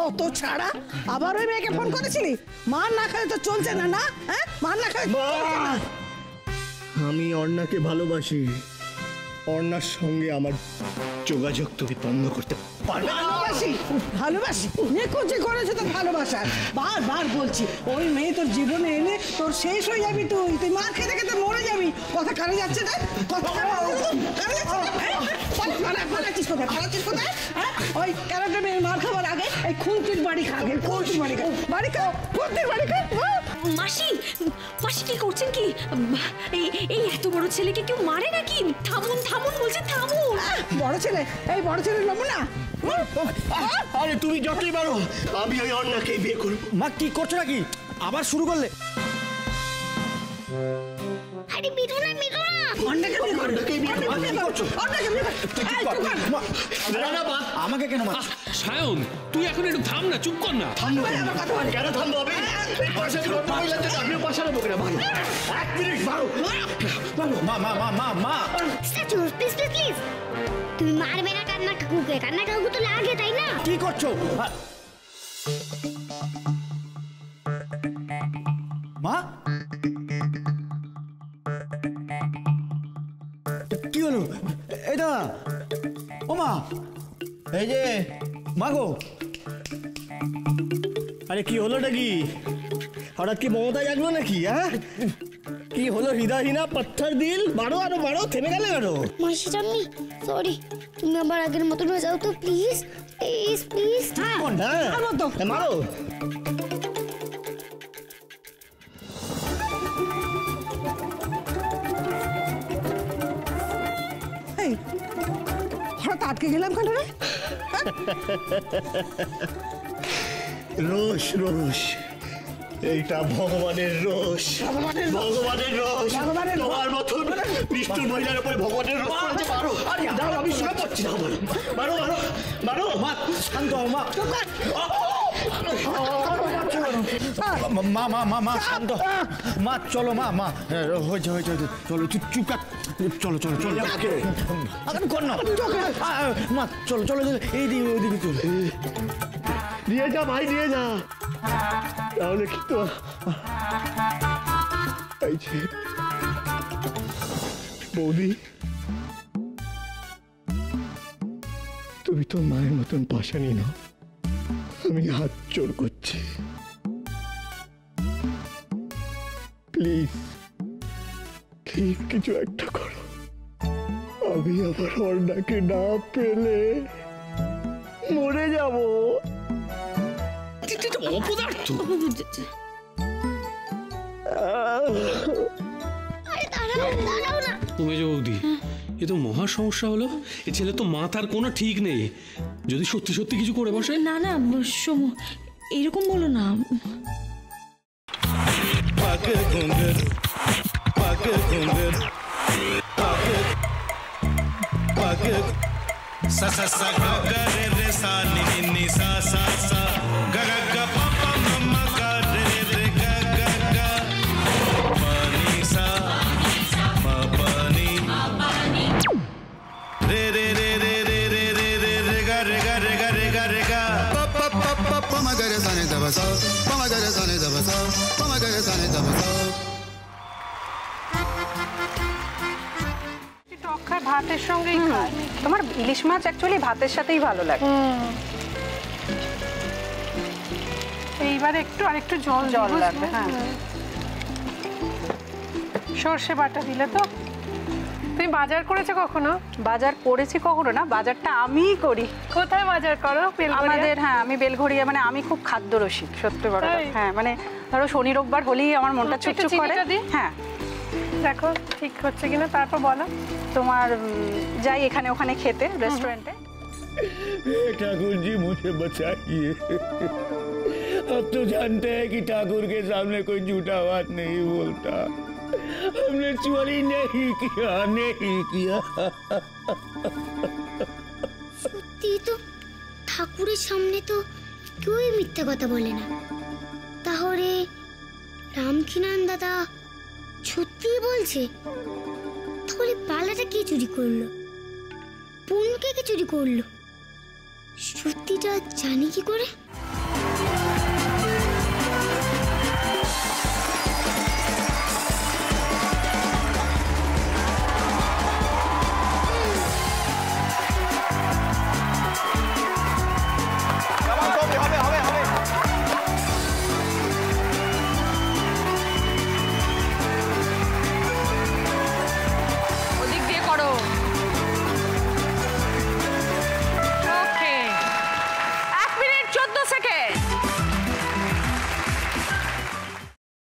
অত ছাড়া আবার ওই মেয়েকে ফোন করেছিলি? মার না খেলে তো চলছে না, না? হ্যাঁ, মার না খেলে আমি অর্ণাকে ভালোবাসি। অর্ণার সঙ্গে আমার যোগাযোগ তুমি বন্ধ করতে পারবে না। ভালোবাসি নিকুচি করেছে তো ভালোবাসার। বারবার বলছি ওই মেয়ে তোর জীবনে এলে তোর শেষ হয়ে যাবি, তুই মার খেতে খেতে মরে যাবি। কথা কানে যাচ্ছে না? কথা পালাচ্ছিস কোথায়? ওই ক্যারেক্টার মেয়ে মার খাবার আগে এই খুনটির বাড়ি খা, খুনটির বাড়ি খা, বাড়ি খা, খুনটির বাড়ি খা। মাসি, মাসি কি করছেন কি? এই এত বড় ছেলেকে কেউ মারে নাকি? থামুন থামুন বলছে, থামুন। বড় ছেলে, এই বড় ছেলে নমুনা। আরে তুমি যতই পারো, আমি ওই অর্ণাকে বিয়ে করব। মা কি করছো নাকি? আবার শুরু করলে? আরে বিরো না, বিরো না। আমাকে কেন মা? সায়ন, তুই এখন একটু থাম না, চুপ কর না। কেন থামবো আমি? তুমি মারবে না কান্না কাকুকে? কান্না কাকু তো লাগে, তাই না? কি করছো মা? কি হলো? এটা ও মা, এই যে মা গো। আরে কি হলোটা কি? হঠাৎ কি মমতা জাগলো নাকি? হ্যাঁ, কি হলো? হৃদয়হীনা পাথর দিল, মারো আরো মারো, থেমে গেলে কেন? মাসি জানি, সরি, তুমি আবার আগের মতন হয়ে যাও তো প্লিজ, প্লিজ প্লিজ। মারো। হঠাৎ আটকে গেলাম কেন রে? রোষ রোষ, এইটা ভগবানের রোষ, ভগবানের রোষ। তোমার মতন নিষ্ঠুর মহিলার উপরে ভগবানের রোষ করেছে। মারো, দাঁড়াও, আমি শুনে পাচ্ছি না। মারো মারো মারো। মা শান্ত হও মা। মা মা মা মা শান্ত। মা চলো মা, মা হয়েছে হয়েছে, চলো চুপ কাট, চলো চলো চলো কর না মা, চলো চলো এইদিকে ওইদিকে চলো। নিয়ে যা ভাই, নিয়ে যা, তাহলে কি তো বৌদি, তুমি তো মায়ের মতন পাশানি না, আমি হাত জোর করছি, প্লিজ প্লিজ কিছু একটা করো। আমি আবার অর্ণাকে না পেলে মরে যাব। অপদার্থ। তুমি যে বৌদি, এ তো মহা সমস্যা হলো। এ ছেলে তো মাথার কোনো ঠিক নেই, যদি সত্যি সত্যি কিছু করে বসে। না না সোমু, এরকম বলো না। ভাতের সঙ্গেই খায়। তোমার ইলিশ মাছ অ্যাকচুয়ালি ভাতের সাথেই ভালো লাগে। এইবার একটু আরেকটু জল লাগবে। হ্যাঁ, সর্ষে বাটা দিলে তো। তুমি বাজার করেছো কখনো? বাজার করেছি কখনো না, বাজারটা আমিই করি। কোথায় বাজার করো? আমাদের, হ্যাঁ, আমি বেলঘড়িয়া, মানে আমি খুব খাদ্য রসিক, সত্যি বড়। হ্যাঁ, মানে ধরো শনি রোববার হলেই আমার মনটা চুপচুপ করে। হ্যাঁ, দেখো ঠিক হচ্ছে কিনা, তারপর বলো। তোমার যাই এখানে ওখানে খেতে, রেস্টুরেंटे। ठाकुर जी मुझे बचाइए, अब तो जानते हैं कि ठाकुर के सामने कोई झूठा बात नहीं बोलता। हमने चोरी नहीं किया, नहीं किया। সত্যি তো, ঠাকুরের সামনে তো কেউই মিথ্যা কথা বলে না। তাহলে রামকিনান দাদা সত্যিই বলছে? তাহলে পালাটা কে চুরি করলো? পুনকে কে চুরি করলো? সত্যিটা জানি কি করে?